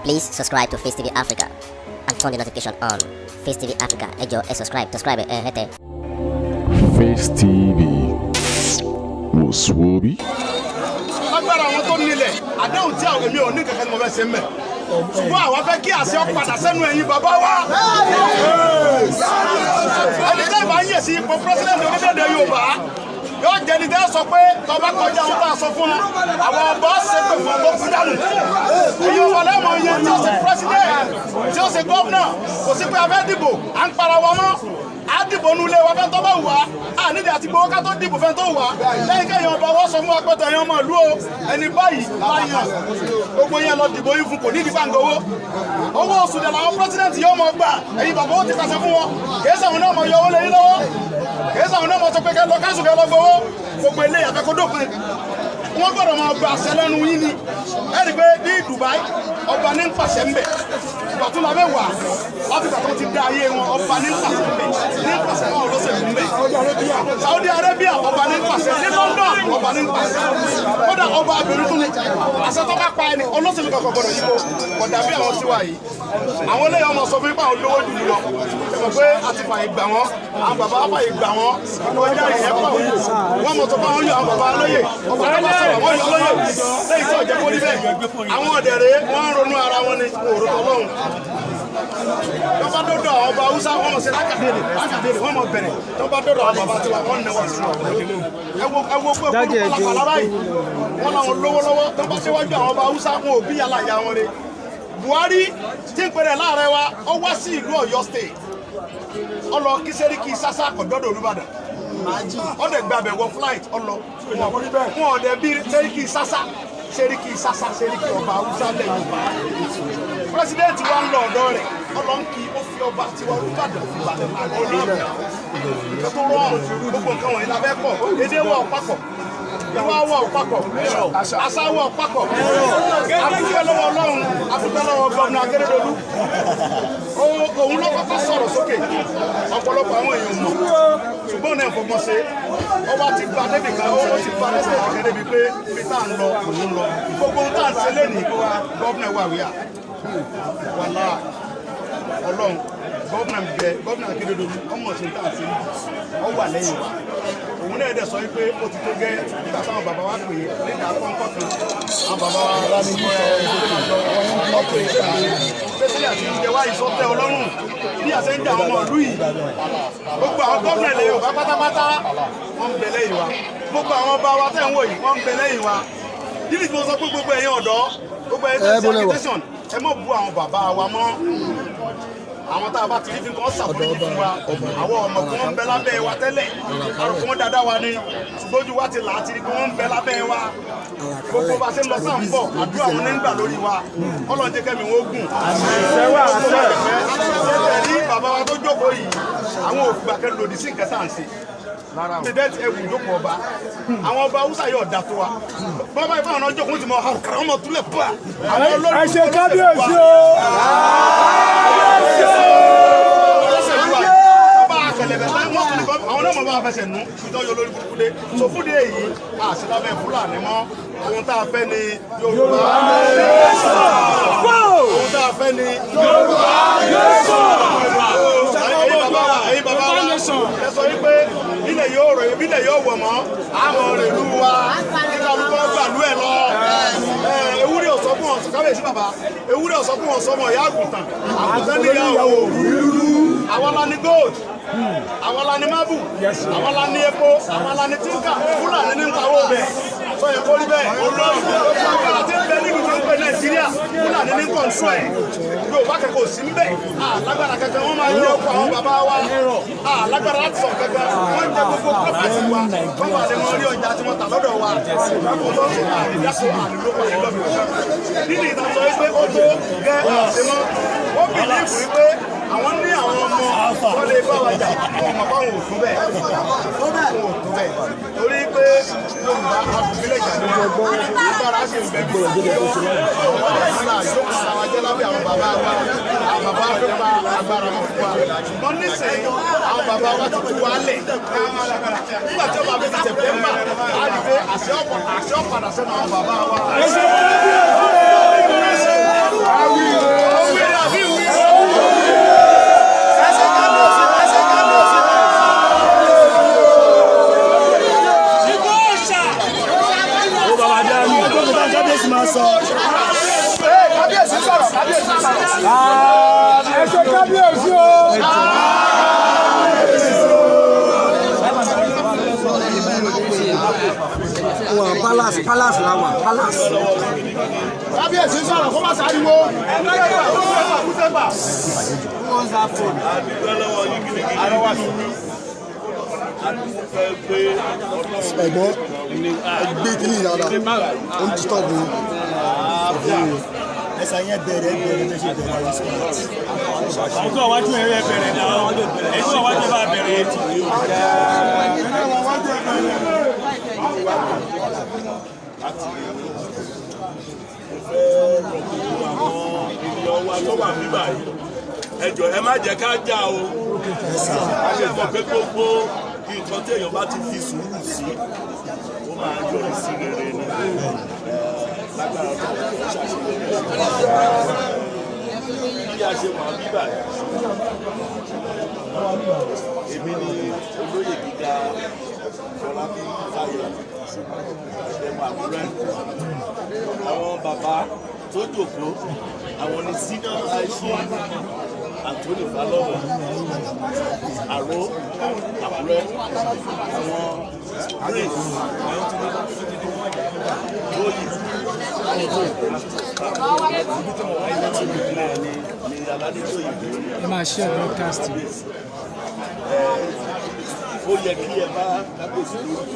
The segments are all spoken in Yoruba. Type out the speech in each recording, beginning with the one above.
Please subscribe to Face TV Africa and turn the notification on. Face TV Africa, ẹ jọ̀ọ́, subscribe, hete. Face TV was Swoby. Agbára àwọn tó nílẹ̀ àdéhùn tí àwọn èmi ò ní kankan ni mo fẹ́ ṣe mẹ́. Ṣùgbọ́n àwọn fẹ́ kí àṣẹ padà sẹ́nu ẹ̀yin bàbá wa. Ẹni tẹ́ ìbá yẹ̀ sí ipò pírẹ́sìdẹ̀ntì orílẹ̀-èdè Yorùbá yóò jẹ́ ní tẹ́ sọ pé tọba kọjá àwọn tá a sọ fún wa àwọn ọba ṣe pé fún ọgbọ́n kú dànù. Èyí ò wọlé mọ̀ iye tí ó ṣe pírẹ́sìdẹ̀ntì tí ó ṣe gọ́ọ̀nà kò sí pé a fẹ́ dìbò à ń para wa mọ́. A dìbò nulẹ̀ wa fẹ́ tó bá wà á nídìí àti gbowó ká tó dìbò fẹ́ tó wà lẹ́yìn kẹ́yìn ọba wọ́n sọ fún wa pẹ́tọ́ ẹ̀yàn ọmọ ìlú o ẹni báyìí láyàn gbogbo yẹn lọ dìbò yín fún kò nídìí gbàǹgowó owó oṣù dẹ̀ làwọn pírẹ́sìdẹ̀ntì yóò mọ̀ gbà ẹ̀yin bàbá ó ti pàṣẹ fún wọn kìí sàwọn náà mọ̀ yọ owó lẹ́yìn lọ́wọ́ kìí sàwọn náà mọ̀ sọ pé kẹ́ lọ káṣù kẹ́ lọ gbowó gbogbo ilé ìyàfẹ́ kó dópin wọ́n gbọ́dọ̀ máa gba àṣẹ lẹ́nu yín ni ẹ̀rí pé ní Dubai ọba ní ń pàṣẹ ń bẹ̀ ìgbàtún la mẹ́wàá láti gbà tó ti dá ayé wọn ọba ní ń pàṣẹ ń bẹ̀ ní ń pàṣẹ náà olóṣèlú ń bẹ̀ Saudi Arabia ọba ní ń pàṣẹ ní London ọba ní ń pàṣẹ kódà ọba abìnrin tún ní àṣẹ tó bá pa ẹni olóṣèlú kankan gbọ́dọ̀ yípo kódà bí àwọn tiwa yìí àwọn eléyàwó ọmọ sọ fún ipa olówó jù lọ ẹ̀mọ̀ pé àti fàyè gbà wọ́n àwọn bàbá fàyè gbà wọ́n ọjà ìyẹn pọ̀ wọ́n mọ̀ tó bá wọn yọ àwọn bàbá lóye ọba tó bá sọ̀rọ̀ wọ́n yọ lóye lẹ́yìn tí ọ̀jẹ̀ kó rí bẹ́ẹ̀ àwọn ọ̀dẹ̀rẹ̀ wọ́n ń ronú ara wọn ní òòrùn tọ́lọ́hún tọ́ba dọ́dọ̀ àwọn ọba Hausa wọ́n mọ̀ sí lákàdéèrè wọ́n mọ̀ bẹ̀rẹ̀ tọ́ba dọ́dọ̀ àwọn bàbá tiwa wọ́n nẹwọ́ sí ẹwọ́ pé kúlùpàlàpàlà báyìí wọ́n làwọn lówó lọ́wọ́ tọ́ba síwájú àwọn ọba Hausa wọn ò bí yàrá ìyá wọn rẹ̀ Buhari tí ń pèrè láàrẹ wa ó wá sí ìlú Ọ̀yọ́ state ọlọ kí Sẹ́ríkì Sàsà kọ̀dọ́dọ̀ Olúbàdàn ọdẹ gbàbẹ̀ wọ flight ọlọ wọn ọdẹ bí Sẹ́ríkì Sàsà Sẹ́ríkì ọba Hausa lẹ́yìn ọba pírẹsidẹ́ntì wa ń lọ ọ̀dọ́ rẹ̀ ọlọ́nkì ó fi ọba tiwa Olúbàdàn fi balẹ̀ máa lọ ní nǹkan tó rọrùn gbogbo nǹkan wọ̀nyí la fẹ́ pọ̀ èdè wọ̀ papọ̀ ìwà wọ̀ papọ̀ àṣà wọ̀ papọ̀ àdúgbò lọ́wọ́ Ọlọ́run àdúgbò lọ́wọ́ gómìnà Akérédolú òun ló kọ́kọ́ sọ̀rọ̀ sókè ọ̀pọ̀lọpọ̀ àwọn èèyàn mọ̀ ṣùgbọ́n náà fọgbọ́n ṣe ọba ti gba débi kan ó ti gba lẹ́sẹ̀ kan débi pé ibi tá à ń lọ òun lọ gbogbo ohun tá à ń ṣe lẹ́nìí gómìnà wà wíyà wàlá Ọlọ́run gómìnà Akérédolú ọmọ ṣe tá à ń ṣe ọ wà lẹ́yìn wa òun náà dẹ̀ sọ wípé ó ti tó gẹ́ nígbà táwọn bàbá wa pè é nígbà kọ́ńkọ́ kan àwọn bàbá wa rà ní ọkọ̀ ìgbà pẹ́sẹ́lẹ̀ àti ìjẹwà ìsọtẹ́ Ọlọ́run bí àṣẹ ń jà ọmọ ìlú yìí gbogbo àwọn gómìnà ilẹ̀ Yorùbá pátápátá wọ́n ń bẹ lẹ́yìn wa gbogbo àwọn ọba wa tẹ̀ ń wò yìí wọ́n ń bẹ lẹ́yìn wa dídì tí mo sọ pé gbogbo ẹ̀yin ọ̀dọ́ gbogbo ẹ̀yin tó ṣe agitation ẹ mọ̀ bu àwọn bàbá wa mọ́ àwọn tá a bá ti rí fi kàn ṣàforíjì fún wa àwọn ọmọ tí wọ́n ń bẹ lábẹ́ wa tẹ́lẹ̀ àrùn wọn dáadáa wa ni ṣùgbọ́n ojú wa ti là á ti rí pé wọ́n ń bẹ lábẹ́ wa gbogbo bá ṣe ń lọ sáà ń bọ̀ àdúrà wọn ní ń gbà lórí wa Ọlọ́run jẹ́ kẹ́mi wọn gùn. ẹ̀rí bàbá wa tó jókòó yìí àwọn òfin àkẹ́ lòdì sí nǹkan tá à ń ṣe pẹ̀lẹ́tì ẹ̀wù ìjókòó ọba àwọn ọba Hausa yóò dà tó wa bàbá ìfọ̀ àwọn ọjọ́ kún ti mọ̀ ọ̀kàrà ọmọ túlẹ̀ pa àwọn olórí ẹ̀ṣẹ̀ kábíyèsí o. àwọn náà mọ̀ bá fẹsẹ̀ nù ìtọ́jú olórí burúkú dé so fúdé èyí àṣìlábẹ̀ Fúlàní mọ́ ohun tá a fẹ́ ni Yorùbá ohun tá a fẹ́ ni Yorùbá ẹ̀yin bàbá wa ẹ sọ wípé bílẹ̀ yóò rọ̀ bílẹ̀ yóò wọ̀ mọ́ àmọ́ rẹ̀ lù wá nígbà olùkọ́ gbàlú ẹ̀ lọ ewúrẹ́ ọ̀sọ́ fún ọ̀sọ́ kábíyèsí bàbá ewúrẹ́ ọ̀sọ́ fún ọ̀sọ́ mọ̀ ìyá àgùntàn ní ìyàwó àwọn la ní gold àwọn la ní marble àwọn la ní epo àwọn la ní tínkà Fúlàní ní nkàwó bẹ̀ sọ yẹ kó rí bẹ́ẹ̀ agbára tí ń bẹ nínú tó ń pè Nàìjíríà Fúlàní ní kọ̀ǹtró ẹ̀ Yorùbá kẹ́kọ̀ọ́ sí ń bẹ̀ lágbára kẹ́kẹ́ wọ́n máa yọ ọkọ̀ àwọn bàbá wa lágbára láti sọ kẹ́kẹ́ wọ́n jẹ gbogbo pọ́pẹ́sì wa wọ́n bá lè mọ rí ọjà tí wọ́n tà lọ́dọ̀ wa nínú ìtàsọ wípé ó tó gẹ́ àṣemọ́ ó bìlífù wípé àwọn ní àwọn ọmọ wọn lè bá wa jà àwọn ọmọ báwọn ò tún bẹ́ẹ̀ torí pé Yorùbá àbùbílẹ̀ jà ní wọn agbára sì ń bẹ bí wọn nígbà yóò kọ́ àwọn ajẹ́ lábẹ́ àwọn bàbá wa àwọn bàbá fẹ́ bá agbára wọn fún wa ṣùgbọ́n nísìnyí àwọn bàbá wa ti tú wa lẹ̀ nígbà tí ọba bíi September á rí pé àṣẹ ọ̀padà sẹ́nu àwọn bàbá wa. Ẹ̀ṣẹ̀ kábíyèsí o. Palace la wà, palace. Kábíyèsí sọ̀rọ̀ kó má sáriwo. Ẹ̀gbọ́n gbé kí ni ìyára ó ń disturb mi. Ẹ̀sà yẹn bẹ̀rẹ̀ bẹ́ẹ̀ ṣe bẹ̀rẹ̀ àwọn sport. Àwọn tó wájú ẹ̀rẹ́ bẹ̀rẹ̀ náà, èyí tó wájú bá bẹ̀rẹ̀ ètò. Tó wà níbà yìí ẹ jọ̀ọ́ ẹ má jẹ́ ká jà o a ṣe mọ̀ pé gbogbo nǹkan tí èèyàn bá ti fi sùúrù sí ó máa ń yọrí sí rere ní lágbára ọ̀dọ́ ṣàṣeyọrí bí a ṣe wà níbà yìí èmi ni olóyè gíga Fọlábí Fáyọ̀ ẹ̀mọ Àkúrẹ́ àwọn bàbá tó jòkó àwọn ní senior aṣí Anthony Fálọ́wọ̀ Àró Àkúrẹ́ àwọn Grace Tóyì ní Aládétóyè Ẹ máa ṣe broadcast. ó yẹ kí ẹ bá kábíyèsí lórí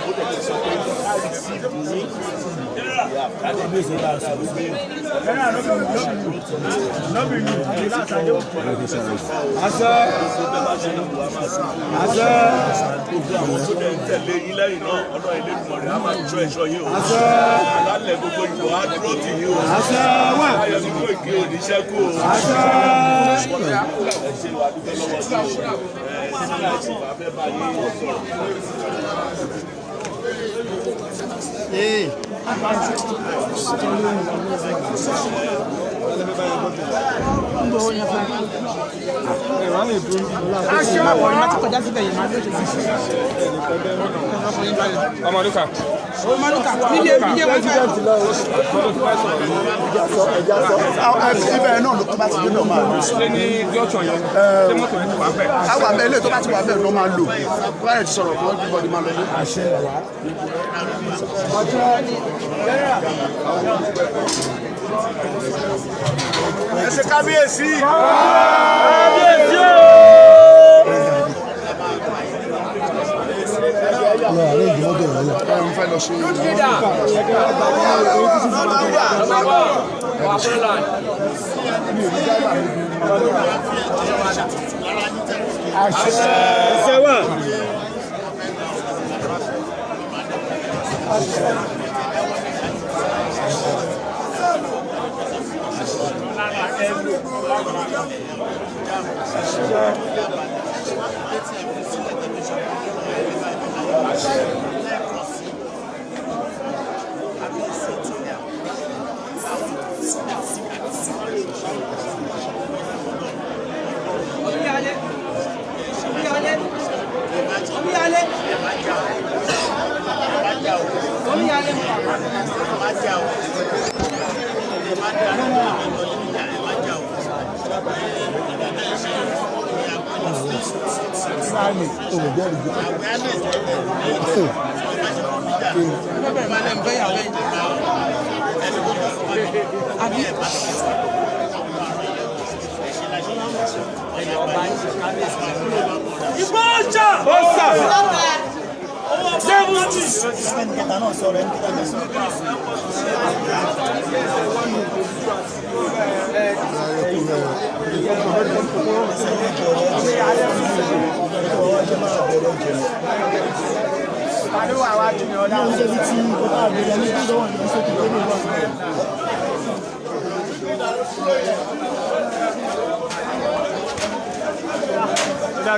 ó dẹ̀ ti sọ pé láìsí ìdílé ìyá kábíyèsí bá a sọ wípé àwọn tó dẹ̀ ń tẹ̀lé yín lẹ́yìn náà ọ̀nà ìlẹ́gbọ̀n rẹ̀ á máa jọ ẹ̀ṣọ́ yìí o alálẹ̀ gbogbo ìbò á dúró tì yín o ayọ̀ ní kó ìké oníṣẹ́kù o ẹ ṣe wà dúpẹ́ lọ́wọ́ sí o sí láti wà fẹ́ bá yín sọ̀rọ̀. Ibẹ̀ náà ló bá ti dé náà máa lò. Àwọn àmì ilé tó bá ti wà bẹ́ẹ̀ ló máa lò. Báyọ̀ ti sọ̀rọ̀ fún everybody máa lọ ní. Àṣẹ wà. Ẹ ṣé kábíyèsí. Kábíyèsí o. Ààrẹ ìgbìmọ̀ bẹ̀rẹ̀ lọ. Ń fẹ́ lọ ṣe Àṣẹ wà.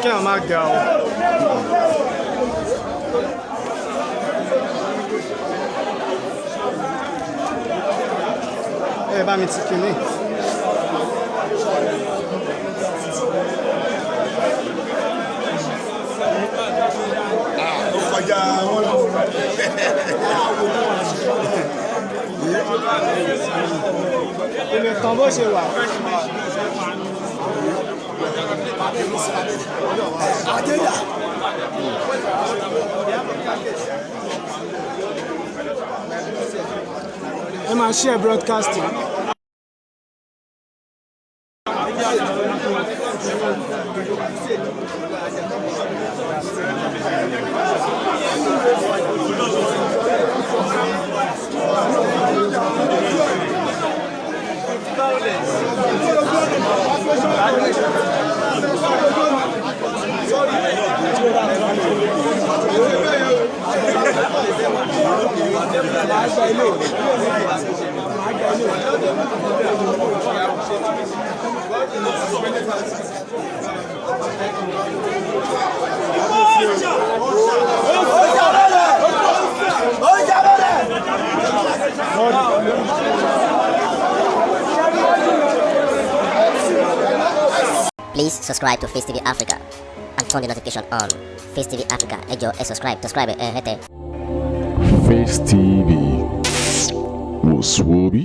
kí àwọn máa ga ọ. Ẹ bá mi ti kìíní. Ó kọjá wọn lọ. Omi kan bó ṣe wà. Ẹ máa share broadcasting. Please subscribe to Face TV Africa and turn the notification on. Face TV Africa, ẹ jọ̀ọ́ ẹ subscribe, hete. Face TV was Swoby.